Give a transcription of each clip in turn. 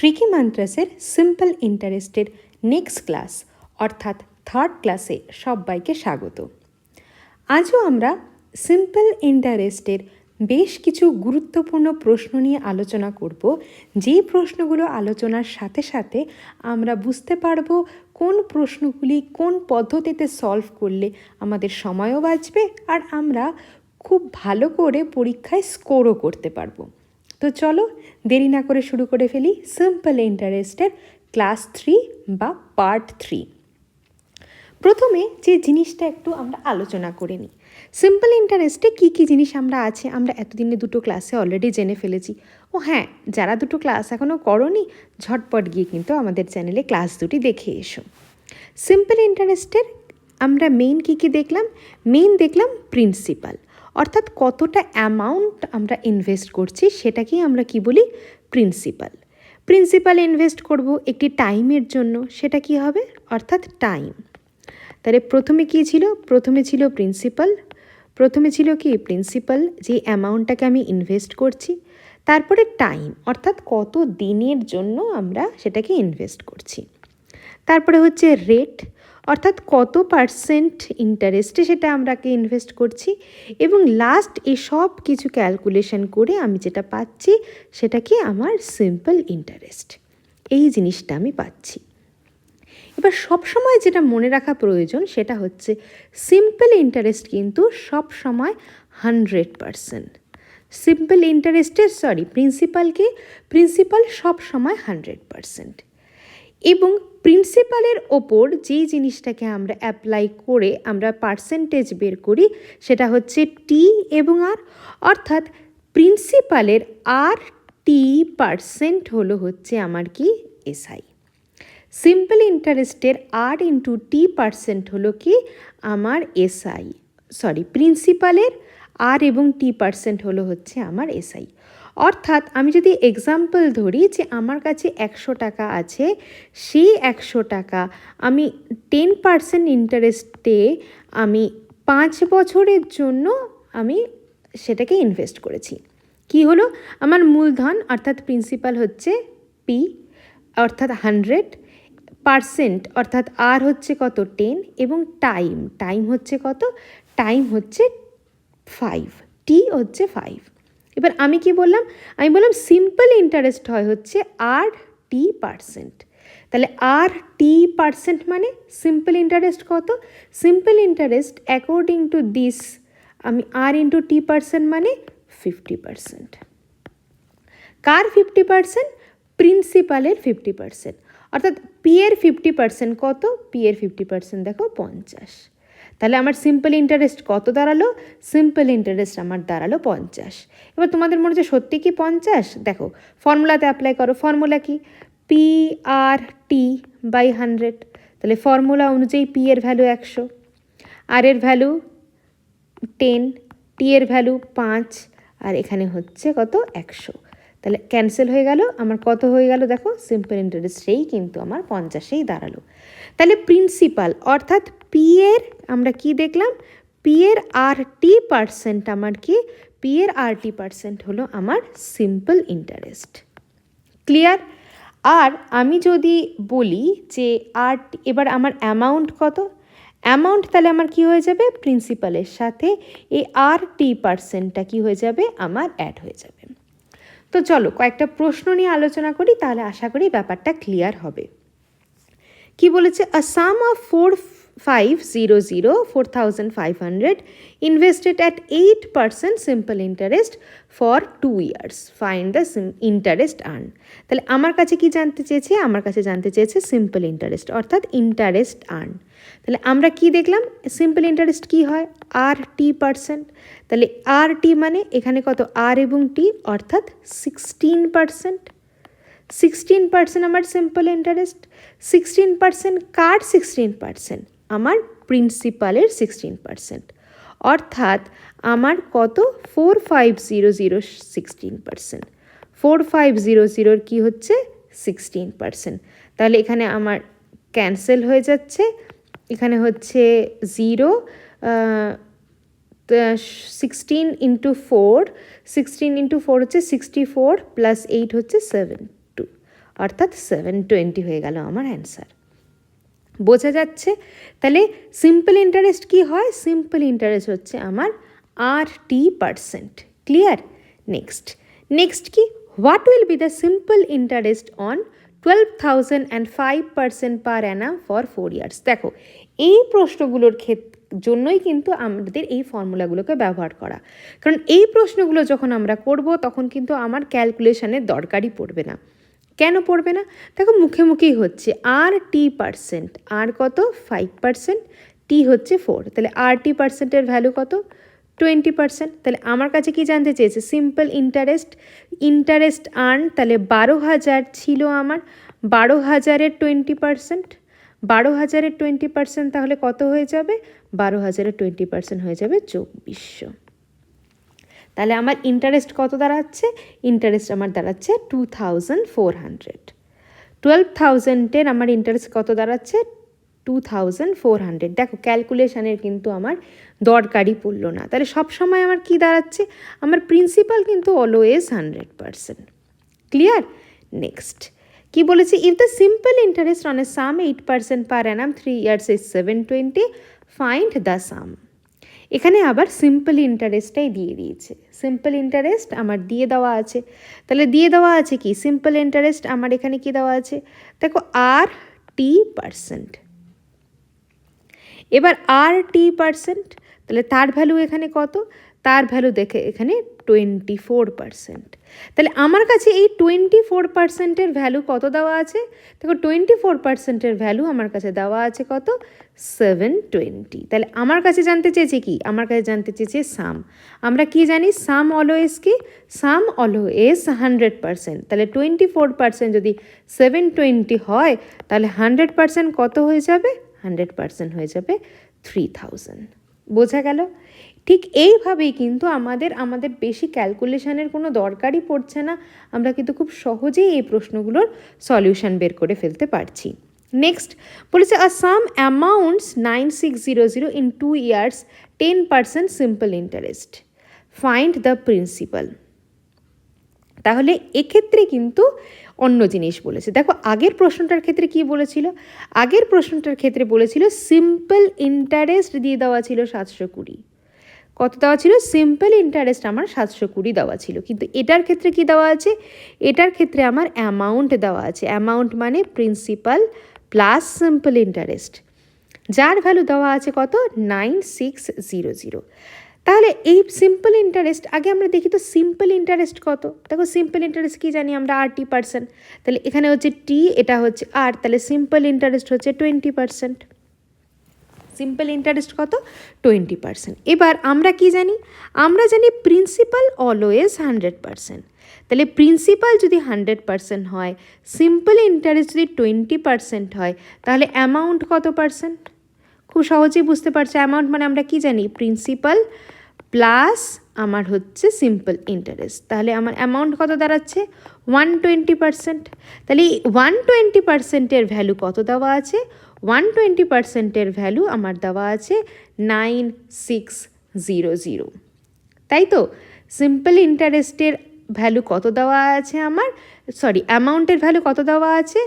Tricky মান্ত্রাসের simple ইন্টারেস্টের next class অর্থাৎ third ক্লাসে সবাইকে স্বাগত। আজও আমরা সিম্পল ইন্টারেস্টের বেশ কিছু গুরুত্বপূর্ণ প্রশ্ন নিয়ে আলোচনা করব, যেই প্রশ্নগুলো আলোচনার সাথে সাথে আমরা বুঝতে পারবো কোন প্রশ্নগুলি কোন পদ্ধতিতে সলভ করলে আমাদের সময়ও বাঁচবে আর আমরা খুব ভালো করে পরীক্ষায় স্কোরও করতে পারবো। তো চলো দেরি না করে শুরু করে ফেলি সিম্পল ইন্টারেস্টের ক্লাস 3 বা পার্ট 3। প্রথমে যে জিনিসটা একটু আমরা আলোচনা করে নিই, সিম্পল ইন্টারেস্টে কী কী জিনিস আমরা আছে আমরা এতদিনে দুটো ক্লাসে অলরেডি জেনে ফেলেছি। ও হ্যাঁ, যারা দুটো ক্লাস এখনও করোনি ঝটপট গিয়ে কিন্তু আমাদের চ্যানেলে ক্লাস দুটি দেখে এসো। সিম্পল ইন্টারেস্টের আমরা মেইন কী কী দেখলাম? মেইন দেখলাম প্রিন্সিপাল, অর্থাৎ কতটা অ্যামাউন্ট আমরা ইনভেস্ট করছি সেটাকেই আমরা কি বলি? প্রিন্সিপাল। প্রিন্সিপাল ইনভেস্ট করব একটি টাইমের জন্য, সেটা কি হবে? অর্থাৎ টাইম। তাহলে প্রথমে কী ছিল? প্রথমে ছিল প্রিন্সিপাল। প্রথমে ছিল কি? প্রিন্সিপাল, যে অ্যামাউন্টটাকে আমি ইনভেস্ট করছি। তারপরে টাইম, অর্থাৎ কত দিনের জন্য আমরা সেটাকে ইনভেস্ট করছি। তারপরে হচ্ছে রেট, অর্থাৎ কত পার্সেন্ট ইন্টারেস্টে সেটা আমরাকে ইনভেস্ট করছি। এবং লাস্ট এই সব কিছু ক্যালকুলেশন করে আমি যেটা পাচ্ছি সেটা কি? আমার সিম্পল ইন্টারেস্ট। এই জিনিসটা আমি পাচ্ছি। এবার সবসময় যেটা মনে রাখা প্রয়োজন সেটা হচ্ছে সিম্পল ইন্টারেস্ট কিন্তু সবসময় 100%। সিম্পল ইন্টারেস্টের প্রিন্সিপাল সবসময় 100%। এবং প্রিন্সিপালের ওপর যেই জিনিসটাকে আমরা অ্যাপ্লাই করে আমরা পার্সেন্টেজ বের করি সেটা হচ্ছে টি এবং আর, অর্থাৎ প্রিন্সিপালের RT% হলো হচ্ছে আমার কি? SI। সিম্পল ইন্টারেস্টের R/T% হলো কি? আমার SI। প্রিন্সিপালের R এবং T% হলো হচ্ছে আমার SI। অর্থাৎ আমি যদি এক্সাম্পল ধরি যে আমার কাছে 100 টাকা আছে, সেই 100 টাকা আমি 10% ইন্টারেস্টে আমি 5 বছরের জন্য আমি সেটাকে ইনভেস্ট করেছি। কি হলো? আমার মূলধন অর্থাৎ প্রিন্সিপাল হচ্ছে P অর্থাৎ 100%, অর্থাৎ আর হচ্ছে কত? 10, এবং টাইম হচ্ছে কত? টাইম হচ্ছে 5, টি হচ্ছে 5। এবার আমি কি বললাম? আমি বললাম সিম্পল ইন্টারেস্ট হয় হচ্ছে RT%। তাহলে RT% মানে সিম্পল ইন্টারেস্ট কত? Simple interest according to this আমি R/T% মানে 50%। কার 50%? প্রিন্সিপালের 50%। অর্থাৎ পি এর 50% কত? পি এর 50% দেখো 50। তাহলে আমার সিম্পল ইন্টারেস্ট কত দাঁড়ালো? সিম্পল ইন্টারেস্ট আমার দাঁড়ালো 50। এবার তোমাদের মনে হচ্ছে সত্যি কি 50? দেখো ফর্মুলাতে অ্যাপ্লাই করো। ফর্মুলা কি? PRT/100। তাহলে ফর্মুলা অনুযায়ী পি এর ভ্যালু 100, আর এর ভ্যালু 10, টি এর ভ্যালু 5, আর এখানে হচ্ছে কত? 100। তাহলে ক্যান্সেল হয়ে গেল। আমার কত হয়ে গেল? দেখো সিম্পল ইন্টারেস্ট সেই কিন্তু আমার 50এই দাঁড়ালো। তাহলে প্রিন্সিপাল অর্থাৎ পি এর আমরা কি দেখলাম? পি এর RT% আমার কি? পি এর RT% হলো আমার সিম্পল ইন্টারেস্ট। ক্লিয়ার? আর আমি যদি বলি যে এবার আমার অ্যামাউন্ট কত? অ্যামাউন্ট তাহলে আমার কি হয়ে যাবে? প্রিন্সিপালের সাথে এই RT%টা কি হয়ে যাবে? আমার অ্যাড হয়ে যাবে। তো চলো কয়েকটা প্রশ্ন নিয়ে আলোচনা করি, তাহলে আশা করি ব্যাপারটা ক্লিয়ার হবে। কি বলেছে? A some of 4,500 invested at 8% simple interest for 2 years. Find the interest earned. তাহলে আমার কাছে কি জানতে চেয়েছে? আমার কাছে জানতে চেয়েছে সিম্পল ইন্টারেস্ট অর্থাৎ ইন্টারেস্ট আর্ন। তাহলে আমরা কি দেখলাম? সিম্পল ইন্টারেস্ট কি হয়? RT%। তাহলে RT মানে এখানে কত? আর এবং টি অর্থাৎ 16%। 16% আমার সিম্পল ইন্টারেস্ট। 16% কার 16%? আমার প্রিন্সিপালের 16%। অর্থাৎ আমার কত? 4500 16%। 4500 কি হচ্ছে? 16%। তাহলে এখানে আমার ক্যান্সেল হয়ে যাচ্ছে। এখানে হচ্ছে 0, 16 × 4 হচ্ছে 64 + 8 হচ্ছে 72, অর্থাৎ 720 হয়ে গেল আমার অ্যান্সার। বোঝা যাচ্ছে? তাহলে সিম্পল ইন্টারেস্ট কি হয়? সিম্পল ইন্টারেস্ট হচ্ছে আমার RT%। ক্লিয়ার? নেক্সট কি? What will be the simple interest on 12,005% per Anam for 4 years? দেখো, এই প্রশ্নগুলোর জন্যই কিন্তু আমাদের এই ফর্মুলাগুলোকে ব্যবহার করা, কারণ এই প্রশ্নগুলো যখন আমরা করব তখন কিন্তু আমার ক্যালকুলেশনের দরকারই পড়বে না। কেন পড়বে না? দেখো, মুখে মুখেই হচ্ছে RT%, আর কত? 5%, টি হচ্ছে 4, তাহলে RT%-এর ভ্যালু কত? 20%। তাহলে আমার কাছে কি জানতে চেয়েছে? সিম্পল ইন্টারেস্ট আর্ন, তাহলে 12,000 ছিল আমার, 12,000-এর 20%, 12,000-এর 20% তাহলে কত হয়ে যাবে? 12,000-এর 20% হয়ে যাবে 2400। তাহলে আমার ইন্টারেস্ট কত দাঁড়াচ্ছে? ইন্টারেস্ট আমার দাঁড়াচ্ছে 2,400। 12,000-এর আমার ইন্টারেস্ট কত দাঁড়াচ্ছে? 2,400। দেখো, ক্যালকুলেশানের কিন্তু আমার দরকারই পড়লো না। তাহলে সবসময় আমার কি দাঁড়াচ্ছে? আমার প্রিন্সিপাল কিন্তু অলওয়েজ 100%। ক্লিয়ার? নেক্সট কি বলেছে? If the simple interest on a sum 8% per annum 3 years is 720, find the sum. এখানে আবার সিম্পল ইন্টারেস্টটাই দিয়ে দিয়েছে। সিম্পল ইন্টারেস্ট আমার দিয়ে দেওয়া আছে, তাহলে দিয়ে দেওয়া আছে কি? সিম্পল ইন্টারেস্ট আমার এখানে কি দেওয়া আছে? দেখো, RT%। এবার RT%, তাহলে তার ভ্যালু এখানে কত? তার ভ্যালু দেখে এখানে 24%। তাহলে আমার কাছে এই 24%-এর ভ্যালু কত দেওয়া আছে? দেখো, 24%-এর ভ্যালু আমার কাছে দেওয়া আছে কত? 720। তাহলে আমার কাছে জানতে চেয়েছে কি? আমার কাছে জানতে চেয়েছে সাম। আমরা কি জানি? সাম অলওয়েজ কি? সাম অলওয়েজ 100%। তাহলে 24% যদি 720 হয়, তাহলে 100% কত হয়ে যাবে? 100% হয়ে যাবে 3000। বোঝা গেল? ঠিক এইভাবেই কিন্তু আমাদের বেশি ক্যালকুলেশনের কোনো দরকারই পড়ছে না, আমরা কিন্তু খুব সহজেই এই প্রশ্নগুলোর সলিউশন বের করে ফেলতে পারছি। নেক্সট বলেছে, a sum amounts 9600 in 2 years 10% simple interest, find the principal. তাহলে এক্ষেত্রে কিন্তু অন্য জিনিস বলেছে। দেখো, আগের প্রশ্নটার ক্ষেত্রে কি বলেছিল? আগের প্রশ্নটার ক্ষেত্রে বলেছিল সিম্পল ইন্টারেস্ট দিয়ে দেওয়া ছিল 720। কত দেওয়া ছিল? সিম্পল ইন্টারেস্ট আমার 720 দেওয়া ছিল। কিন্তু এটার ক্ষেত্রে কি দেওয়া আছে? এটার ক্ষেত্রে আমার অ্যামাউন্ট দেওয়া আছে। অ্যামাউন্ট মানে প্রিন্সিপাল প্লাস সিম্পল ইন্টারেস্ট, যার ভ্যালু দেওয়া আছে কত? 9600। তাহলে এই সিম্পল ইন্টারেস্ট আগে আমরা দেখি তো, সিম্পল ইন্টারেস্ট কত? দেখো, সিম্পল ইন্টারেস্ট কি জানি আমরা? RT%। তাহলে এখানে হচ্ছে টি, এটা হচ্ছে আর, তাহলে সিম্পল ইন্টারেস্ট হচ্ছে 20%। সিম্পল ইন্টারেস্ট কত? 20%। এবার আমরা কি জানি? আমরা জানি প্রিন্সিপাল অলওয়েজ 100%। তাহলে প্রিন্সিপাল যদি 100% হয়, সিম্পল ইন্টারেস্ট যদি 20% হয়, তাহলে অ্যামাউন্ট কত পার্সেন্ট? খুব সহজেই বুঝতে পারছো। অ্যামাউন্ট মানে আমরা কি জানি? প্রিন্সিপাল প্লাস আমার হচ্ছে সিম্পল ইন্টারেস্ট। তাহলে আমার অ্যামাউন্ট কত দাঁড়াচ্ছে? 120%। তাহলে এই 120%-এর ভ্যালু কত দেওয়া আছে? 120%-এর ভ্যালু আমার দেওয়া আছে 9600। তাই তো? সিম্পল ইন্টারেস্টের ভ্যালু কত দেওয়া আছে আমার? অ্যামাউন্টের ভ্যালু কত দেওয়া আছে?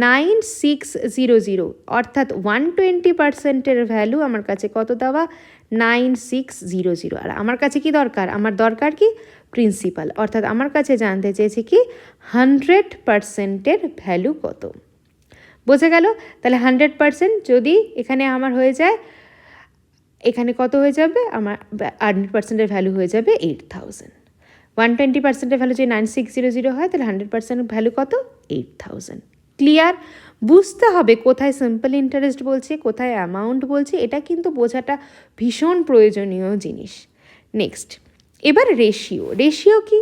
9600। অর্থাৎ 120%-এর ভ্যালু আমার কাছে কত দেওয়া? 9600। আর আমার কাছে কি দরকার? আমার দরকার কি? প্রিন্সিপাল। অর্থাৎ আমার কাছে জানতে চেয়েছে কি? 100%-এর ভ্যালু কত। বোঝা গেল? তাহলে 100% যদি এখানে আমার হয়ে যায়, এখানে কত হয়ে যাবে? আমার 100%-এর ভ্যালু হয়ে যাবে 8000। 120%-এর ভ্যালু যদি 9600 হয়, তাহলে 100% ভ্যালু কত? 8000। ক্লিয়ার? বুঝতে হবে কোথায় সিম্পল ইন্টারেস্ট বলছে, কোথায় অ্যামাউন্ট বলছে, এটা কিন্তু বোঝাটা ভীষণ প্রয়োজনীয় জিনিস। নেক্সট, এবার রেশিও কি?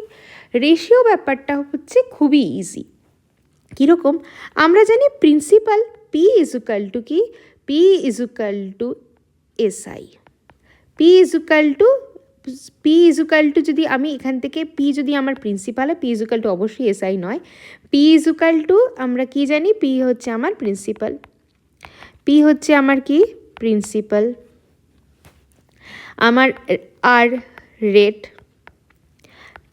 রেশিও ব্যাপারটা হচ্ছে খুবই ইজি। কীরকম? আমরা জানি প্রিন্সিপাল পি ইজুকাল টু কি? P is equal to SI. P is equal to যদি আমি এখান থেকে পি যদি আমার প্রিন্সিপাল হয়, পি ইজুকাল টু অবশ্যই এসআই নয়, পি ইজুকাল টু আমরা কি জানি? পি হচ্ছে আমার প্রিন্সিপাল। পি হচ্ছে আমার কি? প্রিন্সিপাল। আমার আর রেট,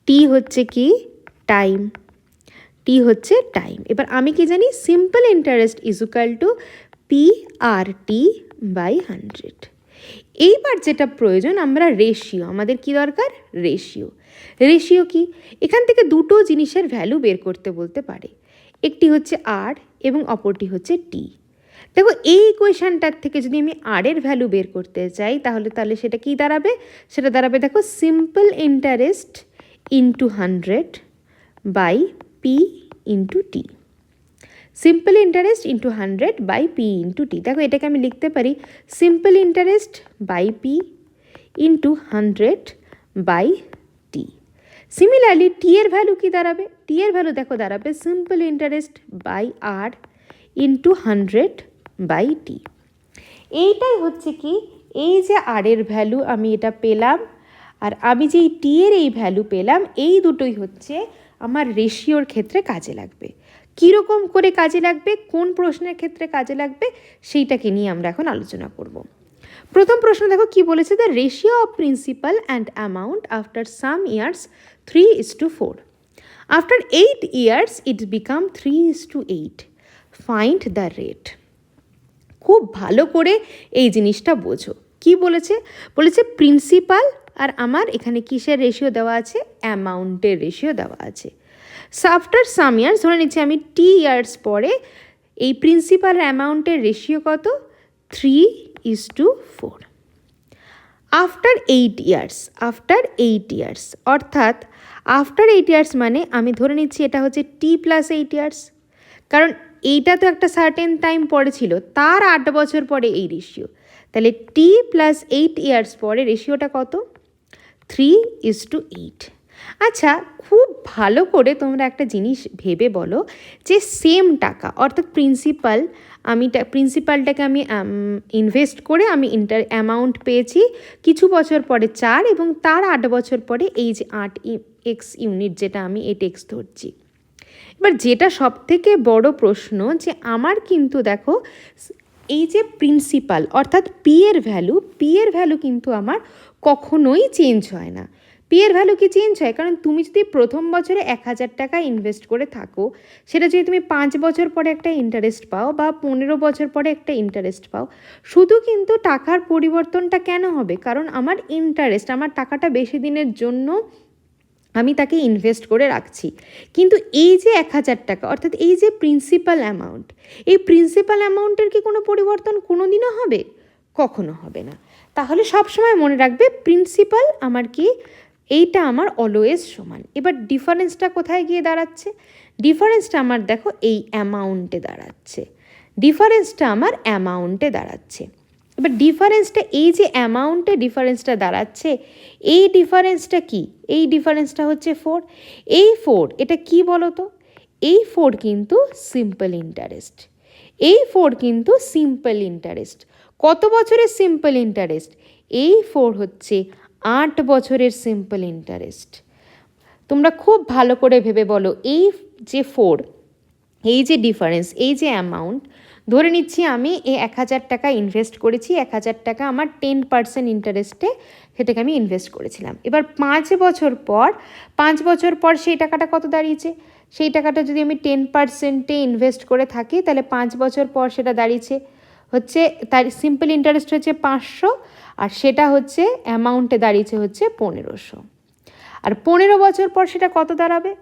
টি হচ্ছে কি? টাইম, টি হচ্ছে টাইম। এবার আমি কি জানি, simple interest is equal two PRT/100। এইবার যেটা প্রয়োজন, আমরা রেশিও, আমাদের কি দরকার, রেশিও। রেশিও কি, এখান থেকে দুটো জিনিসের ভ্যালু বের করতে বলতে পারে, একটি হচ্ছে আর এবং অপরটি হচ্ছে টি। দেখো এই ইকুয়েশনটার থেকে যদি আমি আর এর ভ্যালু বের করতে চাই তাহলে সেটা কি দাঁড়াবে, সেটা দাঁড়াবে দেখো simple interest into 100 by p into t. Simple interest into 100 by p into t. দেখো এটাকে আমি লিখতে পারি simple interest by p into 100 by t. Similarly t এর ভ্যালু কি দাঁড়াবে, টি এর ভ্যালু দেখো দাঁড়াবে simple interest by r into 100 by t. এইটাই হচ্ছে কি, এই যে আর এর ভ্যালু আমি এটা পেলাম আর আমি যে টি এর এই ভ্যালু পেলাম, এই দুটোই হচ্ছে আমার রেশিওর ক্ষেত্রে কাজে লাগবে। কীরকম করে কাজে লাগবে, কোন প্রশ্নের ক্ষেত্রে কাজে লাগবে, সেইটাকে নিয়ে আমরা এখন আলোচনা করব। প্রথম প্রশ্ন দেখো কি বলেছে, the ratio of principal and amount after some years 3:4। After 8 years it become 3:8. Find the rate. খুব ভালো করে এই জিনিসটা বোঝো। কি বলেছে, বলেছে প্রিন্সিপাল আর আমার এখানে কিসের রেশিও দেওয়া আছে, অ্যামাউন্টের রেশিও দেওয়া আছে। সো আফটার সাম ইয়ার্স, ধরে নিচ্ছি আমি টি ইয়ার্স পরে এই প্রিন্সিপাল অ্যামাউন্টের রেশিও কত, 3:4। আফটার 8 years, আফটার 8 years অর্থাৎ আফটার 8 years মানে আমি ধরে নিচ্ছি এটা হচ্ছে T+8 years, কারণ এইটা তো একটা সার্টেন টাইম পরে ছিল, তার 8 বছর পরে এই রেশিও, তাহলে T+8 years পরে রেশিওটা কত, 3:8। আচ্ছা খুব ভালো করে তোমরা একটা জিনিস ভেবে বলো যে সেম টাকা অর্থাৎ প্রিন্সিপালটাকে আমি ইনভেস্ট করে আমি অ্যামাউন্ট পেয়েছি কিছু বছর পরে 4 এবং তার 8 বছর পরে এই যে 8x ইউনিট, যেটা আমি 8x ধরছি। এবার যেটা সব থেকে বড় প্রশ্ন যে আমার কিন্তু দেখো এই যে প্রিন্সিপাল অর্থাৎ পি এর ভ্যালু কিন্তু আমার কখনোই চেঞ্জ হয় না। পি এর ভ্যালু কি চেঞ্জ হয়, কারণ তুমি যদি প্রথম বছরে 1000 টাকা ইনভেস্ট করে থাকো, সেটা যদি তুমি 5 বছর পরে একটা ইন্টারেস্ট পাও বা 15 বছর পরে একটা ইন্টারেস্ট পাও, শুধু কিন্তু টাকার পরিবর্তনটা কেন হবে, কারণ আমার ইন্টারেস্ট, আমার টাকাটা বেশি দিনের জন্য আমি তাকে ইনভেস্ট করে রাখছি। কিন্তু এই যে 1000 টাকা অর্থাৎ এই যে প্রিন্সিপাল অ্যামাউন্ট, এই প্রিন্সিপাল অ্যামাউন্টের কি কোনো পরিবর্তন কোনো দিনও হবে, কখনো হবে না। তাহলে সবসময় মনে রাখবে প্রিন্সিপাল আমার কি, এইটা আমার অলওয়েজ সমান। এবার ডিফারেন্সটা কোথায় গিয়ে দাঁড়াচ্ছে, ডিফারেন্সটা আমার দেখো এই অ্যামাউন্টে দাঁড়াচ্ছে, ডিফারেন্সটা আমার অ্যামাউন্টে দাঁড়াচ্ছে। এবার ডিফারেন্সটা এই যে অ্যামাউন্টে ডিফারেন্সটা দাঁড়াচ্ছে, এই ডিফারেন্সটা কি, এই ডিফারেন্সটা হচ্ছে 4। এই 4 এটা কি বলো তো, এই 4 কিন্তু সিম্পল ইন্টারেস্ট, এই 4 কিন্তু সিম্পল ইন্টারেস্ট। কত বছরের সিম্পল ইন্টারেস্ট, এই 4 হচ্ছে 8 বছরের সিম্পল ইন্টারেস্ট। তোমরা খুব ভালো করে ভেবে বলো, এই যে 4, এই যে ডিফারেন্স, এই যে অ্যামাউন্ট, ধরে নিচ্ছি আমি এই 1000 টাকা ইনভেস্ট করেছি, 1000 টাকা আমার 10% ইন্টারেস্টে সেটাকে আমি ইনভেস্ট করেছিলাম। এবার 5 বছর পর সেই টাকাটা কত দাঁড়িয়েছে, সেই টাকাটা যদি আমি 10%-এ ইনভেস্ট করে থাকি তাহলে 5 বছর পর সেটা দাঁড়িয়েছে হচ্ছে, তার সিম্পল ইন্টারেস্ট হচ্ছে 500 আর সেটা হচ্ছে অ্যামাউন্টে দাঁড়িয়েছে হচ্ছে 1500। আর 15 বছর পর সেটা কত দাঁড়াবে,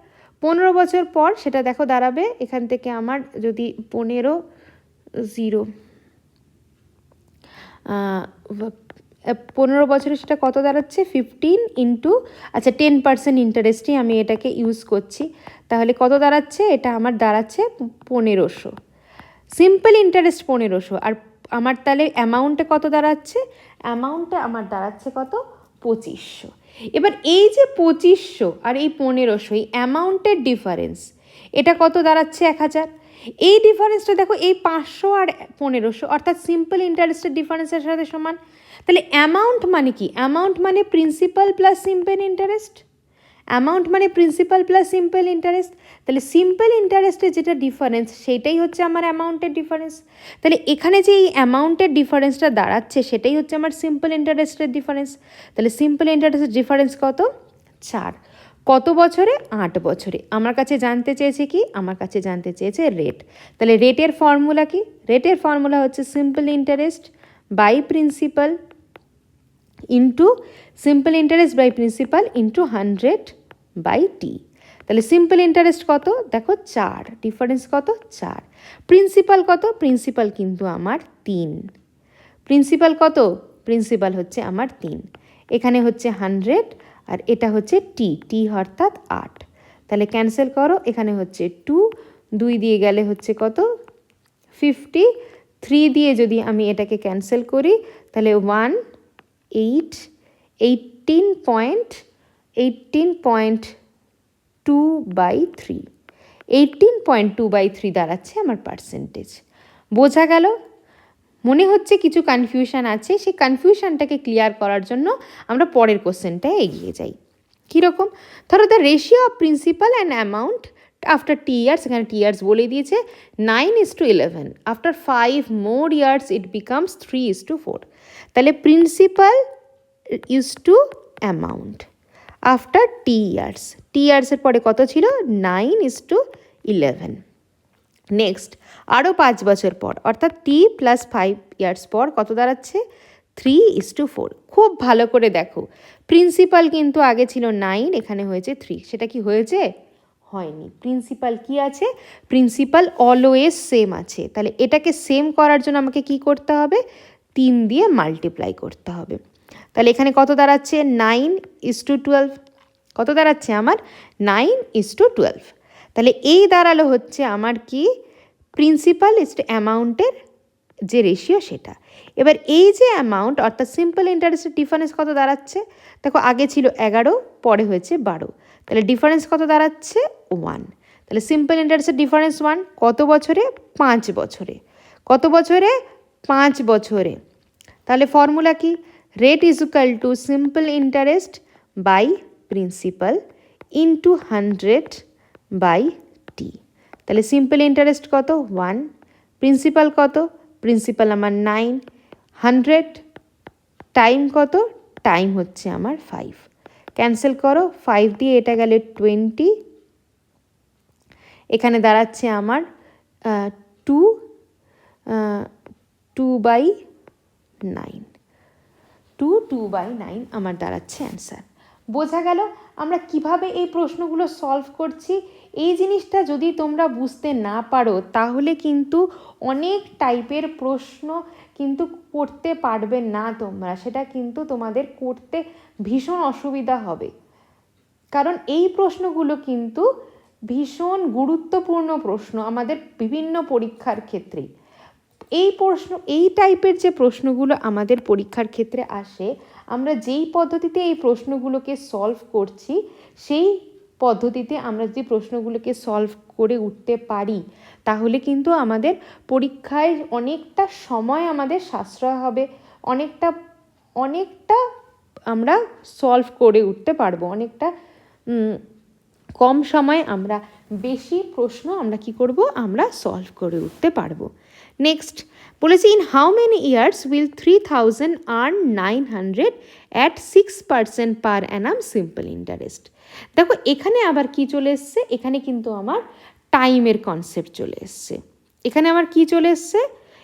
15 বছর পর সেটা দেখো দাঁড়াবে, এখান থেকে আমার যদি 15 বছরে সেটা কত দাঁড়াচ্ছে, 15 ইন্টু, আচ্ছা 10% ইন্টারেস্টই আমি এটাকে ইউজ করছি, তাহলে কত দাঁড়াচ্ছে, এটা আমার দাঁড়াচ্ছে 1500। সিম্পল ইন্টারেস্ট 1500 আর আমার তাহলে অ্যামাউন্টে কত দাঁড়াচ্ছে, অ্যামাউন্টে আমার দাঁড়াচ্ছে কত, 2500। এবার এই যে 2500 আর এই 1500, এই অ্যামাউন্টের ডিফারেন্স, এটা কত দাঁড়াচ্ছে 1000। এই ডিফারেন্সটা দেখো এই 500 আর 1500 অর্থাৎ সিম্পল ইন্টারেস্টের ডিফারেন্সের সাথে সমান। তাহলে অ্যামাউন্ট মানে কি, অ্যামাউন্ট মানে principal plus simple interest, amount মানে প্রিন্সিপাল প্লাস সিম্পল ইন্টারেস্ট। তাহলে সিম্পল ইন্টারেস্টের যেটা ডিফারেন্স সেইটাই হচ্ছে আমার অ্যামাউন্টের ডিফারেন্স। তাহলে এখানে যে এই অ্যামাউন্টের ডিফারেন্সটা দাঁড়াচ্ছে সেটাই হচ্ছে আমার সিম্পল ইন্টারেস্টের ডিফারেন্স। তাহলে সিম্পল ইন্টারেস্টের ডিফারেন্স কত, 4। কত বছরে? 8 বছরে। আমার কাছে জানতে চেয়েছে কি? আমার কাছে জানতে চেয়েছে রেট। তাহলে রেটের ফর্মুলা কি? রেটের ফর্মুলা হচ্ছে simple interest by principal into simple interest by principal into 100 by t. তাহলে সিম্পল ইন্টারেস্ট কত? দেখো 4, ডিফারেন্স কত? 4। প্রিন্সিপাল কত? প্রিন্সিপাল কিন্তু আমার 3। প্রিন্সিপাল কত? প্রিন্সিপাল হচ্ছে আমার 3। এখানে হচ্ছে 100 আর এটা হচ্ছে টি, টি অর্থাৎ 8। তাহলে ক্যান্সেল করো, এখানে হচ্ছে 2, 2 দিয়ে গেলে হচ্ছে কত? 50। 3 দিয়ে যদি আমি এটাকে ক্যান্সেল করি তাহলে 18.2/3, 18.2/3 দাঁড়াচ্ছে আমার পার্সেন্টেজ। বোঝা গেল? মনে হচ্ছে কিছু কনফিউশন আছে, সেই কনফিউশনটাকে ক্লিয়ার করার জন্য আমরা পরের কোশ্চেনটায় এগিয়ে যাই। কীরকম? ধরো the ratio of principal and amount after t years, এখানে টি ইয়ার্স বলে দিয়েছে 9:11, after 5 more years it becomes 3:4। তাহলে principal is to amount after t years, t ইয়ার্সের পরে কত ছিল? 9:11। নেক্সট আরও 5 বছর পর অর্থাৎ টি প্লাস 5 ইয়ার্স পর কত দাঁড়াচ্ছে? 3:4। খুব ভালো করে দেখো, প্রিন্সিপাল কিন্তু আগে ছিল 9, এখানে হয়েছে 3। সেটা কি হয়েছে? হয়নি। প্রিন্সিপাল কি আছে? প্রিন্সিপাল অলওয়েজ সেম আছে। তাহলে এটাকে সেম করার জন্য আমাকে কি করতে হবে? 3 দিয়ে মাল্টিপ্লাই করতে হবে। তাহলে এখানে কত দাঁড়াচ্ছে? 9:12। কত দাঁড়াচ্ছে আমার? 9:12। তাহলে এই দাঁড়ালো হচ্ছে আমার কি? প্রিন্সিপাল ইজ টু অ্যামাউন্টের যে রেশিও সেটা। এবার এই যে অ্যামাউন্ট অর্থাৎ সিম্পল ইন্টারেস্টের ডিফারেন্স কত দাঁড়াচ্ছে? দেখো আগে ছিল 11, পরে হয়েছে 12। তাহলে ডিফারেন্স কত দাঁড়াচ্ছে? 1। তাহলে সিম্পল ইন্টারেস্টের ডিফারেন্স 1। কত বছরে? 5 বছরে। কত বছরে? 5 বছরে। তাহলে ফর্মুলা কি? Rate is equal to simple interest by principal into 100 by t. তাহলে সিম্পল ইন্টারেস্ট কত? 1। প্রিন্সিপাল কত? প্রিন্সিপাল আমার 9। 100 টাইম কত? টাইম হচ্ছে আমার 5। ক্যান্সেল করো, 5 দিয়ে এটা গেলে 20। এখানে দাঁড়াচ্ছে আমার 2/9, 2/9 আমার দাঁড়াচ্ছে অ্যান্সার। বোঝা গেল আমরা কিভাবে এই প্রশ্নগুলো সলভ করছি? এই জিনিসটা যদি তোমরা বুঝতে না পারো তাহলে কিন্তু অনেক টাইপের প্রশ্ন কিন্তু করতে পারবে না তোমরা, সেটা কিন্তু তোমাদের করতে ভীষণ অসুবিধা হবে। কারণ এই প্রশ্নগুলো কিন্তু ভীষণ গুরুত্বপূর্ণ প্রশ্ন আমাদের বিভিন্ন পরীক্ষার ক্ষেত্রেই। এই টাইপের যে প্রশ্নগুলো আমাদের পরীক্ষার ক্ষেত্রে আসে, আমরা যেই পদ্ধতিতে এই প্রশ্নগুলোকে সলভ করছি সেই পদ্ধতিতে আমরা যদি প্রশ্নগুলোকে সলভ করে উঠতে পারি তাহলে কিন্তু আমাদের পরীক্ষায় অনেকটা সময় আমাদের সাশ্রয় হবে, অনেকটা আমরা সলভ করে উঠতে পারবো, অনেকটা কম সময়ে আমরা বেশি প্রশ্ন আমরা কি করব? আমরা সলভ করে উঠতে পারবো। নেক্সট বলেছি in how many years will 3000 earn 900 at 6% per Anam simple interest. দেখো এখানে আবার কি চলে এসছে? এখানে কিন্তু আমার টাইমের কনসেপ্ট চলে এসছে। এখানে আমার কি চলে এসছে?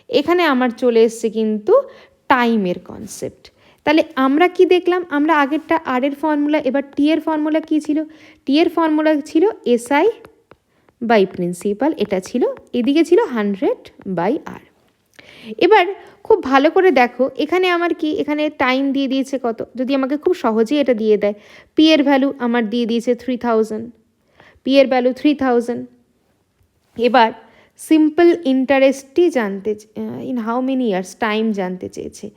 এখানে আমার চলে এসছে কিন্তু টাইমের কনসেপ্ট। তাহলে আমরা কি দেখলাম? আমরা আগেরটা আর এর ফর্মুলা, এবার টি এর ফর্মুলা কী ছিল? টি এর ফর্মুলা ছিল এসআই বাই প্রিন্সিপাল, এটা ছিল, এদিকে ছিল 100/r। এবার খুব ভালো করে দেখো এখানে আমার কি? এখানে টাইম দিয়ে দিয়েছে কত? যদি আমাকে খুব সহজেই এটা দিয়ে দেয়, পি এর ভ্যালু আমার দিয়ে দিয়েছে 3000, পি এর ভ্যালু 3000। এবার সিম্পল ইন্টারেস্টই জানতে, in how many years time জানতে চেয়েছে।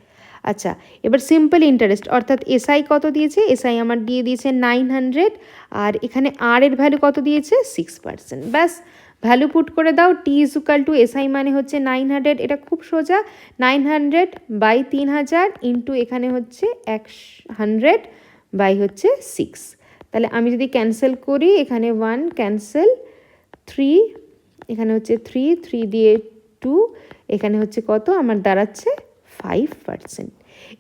আচ্ছা, এবার সিম্পল ইন্টারেস্ট অর্থাৎ এসআই কত দিয়েছে? এসআই আমার দিয়ে দিয়েছে 900, আর এখানে আর এর ভ্যালু কত দিয়েছে? 6%। ব্যাস, ভ্যালু পুট করে দাও। টি ইজ ইকুয়াল টু এসআই মানে হচ্ছে 900, এটা খুব সোজা, 900/3000 ইন্টু এখানে হচ্ছে 100 বাই হচ্ছে 6। তাহলে আমি যদি ক্যান্সেল করি, এখানে 1 ক্যান্সেল, 3 এখানে হচ্ছে 3 দিয়ে 2, এখানে হচ্ছে কত আমার দাঁড়াচ্ছে 5%।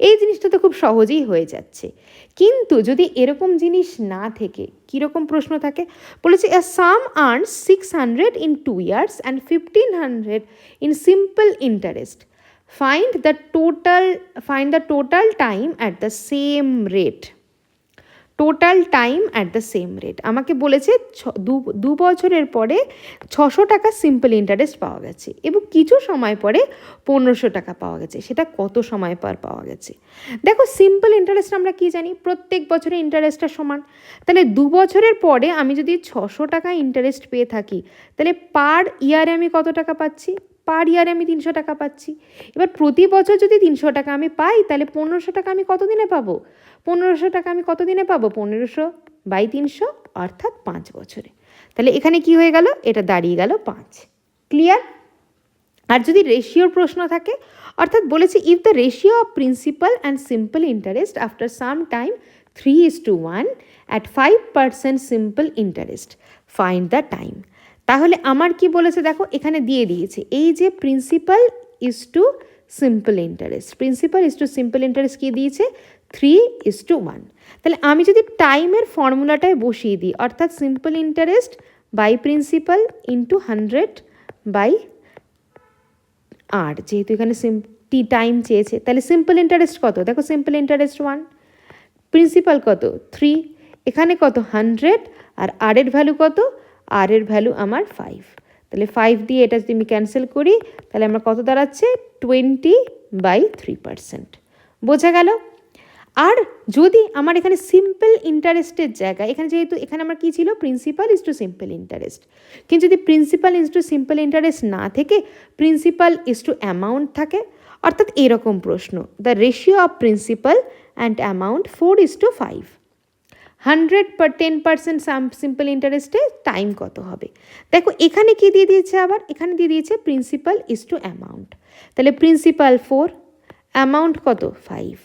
এই জিনিসটা তো খুব সহজেই হয়ে যাচ্ছে। কিন্তু যদি এরকম জিনিস না থেকে কীরকম প্রশ্ন থাকে, বলেছে a sum earns 600 in 2 years and 1500 in simple interest. Find the total time at the same rate. Total time at the same rate. আমাকে বলেছে 2 বছরের পরে 600 টাকা সিম্পল ইন্টারেস্ট পাওয়া গেছে এবং কিছু সময় পরে 1500 টাকা পাওয়া গেছে। সেটা কত সময় পর পাওয়া গেছে? দেখো, সিম্পল ইন্টারেস্ট আমরা কি জানি, প্রত্যেক বছরে ইন্টারেস্টটা সমান। তাহলে 2 বছরের পরে আমি যদি 600 টাকা ইন্টারেস্ট পেয়ে থাকি, তাহলে পার ইয়ারে আমি কত টাকা পাচ্ছি? পার ইয়ারে আমি 300 টাকা পাচ্ছি। এবার প্রতি বছর যদি 300 টাকা আমি পাই, তাহলে 1500 টাকা আমি কত দিনে পাবো? 1500 টাকা আমি কত দিনে পাবো? 1500 বাই 300 অর্থাৎ 5 বছরে। তাহলে এখানে কি হয়ে গেল? এটা দাঁড়িয়ে গেল 5। ক্লিয়ার? আর যদি রেশিওর প্রশ্ন থাকে, অর্থাৎ বলেছে if the ratio of principal and simple interest after some time 3:1 at 5% simple interest, find the time. তাহলে আমার কি বলেছে দেখো, এখানে দিয়ে দিয়েছে এই যে principal is to simple interest, principal is to simple interest কি দিয়েছে? 3:1। তাহলে আমি যদি টাইমের ফর্মুলাটায় বসিয়ে দিই, অর্থাৎ simple interest by principal into 100 by r, যেহেতু এখানে টাইম চেয়েছে, তাহলে সিম্পল ইন্টারেস্ট কত? দেখো, সিম্পল ইন্টারেস্ট 1, প্রিন্সিপাল কত? 3, এখানে কত? 100, আর আর এর ভ্যালু কত? আর এর ভ্যালু আমার 5। তাহলে 5 দিয়ে এটা যদি আমি ক্যান্সেল করি, তাহলে আমার কত দাঁড়াচ্ছে? 20/3%। বোঝা গেল? আর যদি আমার এখানে সিম্পল ইন্টারেস্টের জায়গায়, এখানে যেহেতু এখানে আমার কী ছিল? Principal is to simple interest. কিন্তু যদি principal is to simple interest না থেকে প্রিন্সিপাল ইজ টু অ্যামাউন্ট থাকে, অর্থাৎ এরকম প্রশ্ন, the ratio of principal and amount 4:5, 10% simple ইন্টারেস্টে টাইম কত হবে? দেখো, এখানে কি দিয়ে দিয়েছে? আবার এখানে দিয়ে দিয়েছে প্রিন্সিপাল ইজ টু অ্যামাউন্ট। তাহলে প্রিন্সিপাল 4, অ্যামাউন্ট কত? 5।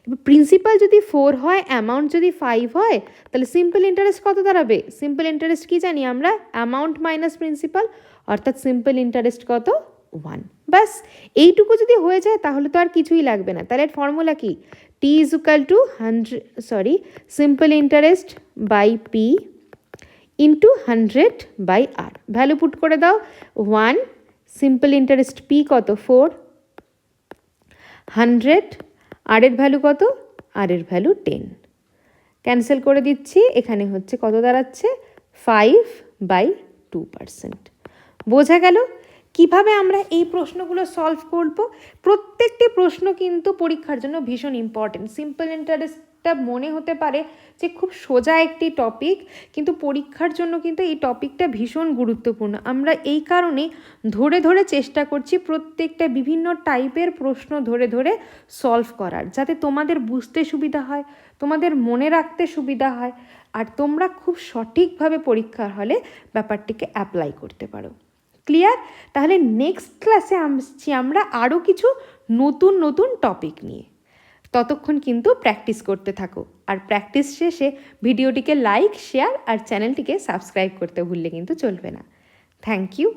এবার প্রিন্সিপাল যদি 4 হয়, অ্যামাউন্ট যদি 5 হয়, তাহলে সিম্পল ইন্টারেস্ট কত দাঁড়াবে? সিম্পল ইন্টারেস্ট কি জানি আমরা? অ্যামাউন্ট মাইনাস প্রিন্সিপাল, অর্থাৎ সিম্পল ইন্টারেস্ট কত? 1। ব্যাস, এইটুকু যদি হয়ে যায় তাহলে তো আর কিছুই লাগবে না। তাহলে ফর্মুলা কি? T is equal to simple interest by P into 100 by R. Value put করে দাও। 1, সিম্পল ইন্টারেস্ট P কত? 4, 100, আর এর ভ্যালু কত? আর এর ভ্যালু 10। ক্যান্সেল করে দিচ্ছি, এখানে হচ্ছে কত দাঁড়াচ্ছে? 5/2%। বোঝা গেল কিভাবে আমরা এই প্রশ্নগুলো সলভ করব? প্রত্যেকটি প্রশ্ন কিন্তু পরীক্ষার জন্য ভীষণ ইম্পর্টেন্ট। সিম্পল ইন্টারেস্টটা মনে হতে পারে যে খুব সোজা একটি টপিক, কিন্তু পরীক্ষার জন্য কিন্তু এই টপিকটা ভীষণ গুরুত্বপূর্ণ। আমরা এই কারণে ধরে ধরে চেষ্টা করছি প্রত্যেকটা বিভিন্ন টাইপের প্রশ্ন ধরে ধরে সলভ করার, যাতে তোমাদের বুঝতে সুবিধা হয়, তোমাদের মনে রাখতে সুবিধা হয়, আর তোমরা খুব সঠিকভাবে পরীক্ষার হলে ব্যাপারটিকে অ্যাপ্লাই করতে পারো। ক্লিয়ার? তাহলে নেক্সট ক্লাসে আসছি আমরা আরও কিছু নতুন নতুন টপিক নিয়ে। ততক্ষণ কিন্তু প্র্যাকটিস করতে থাকো, আর প্র্যাকটিস শেষে ভিডিওটিকে লাইক, শেয়ার আর চ্যানেলটিকে সাবস্ক্রাইব করতে ভুললে কিন্তু চলবে না। Thank you.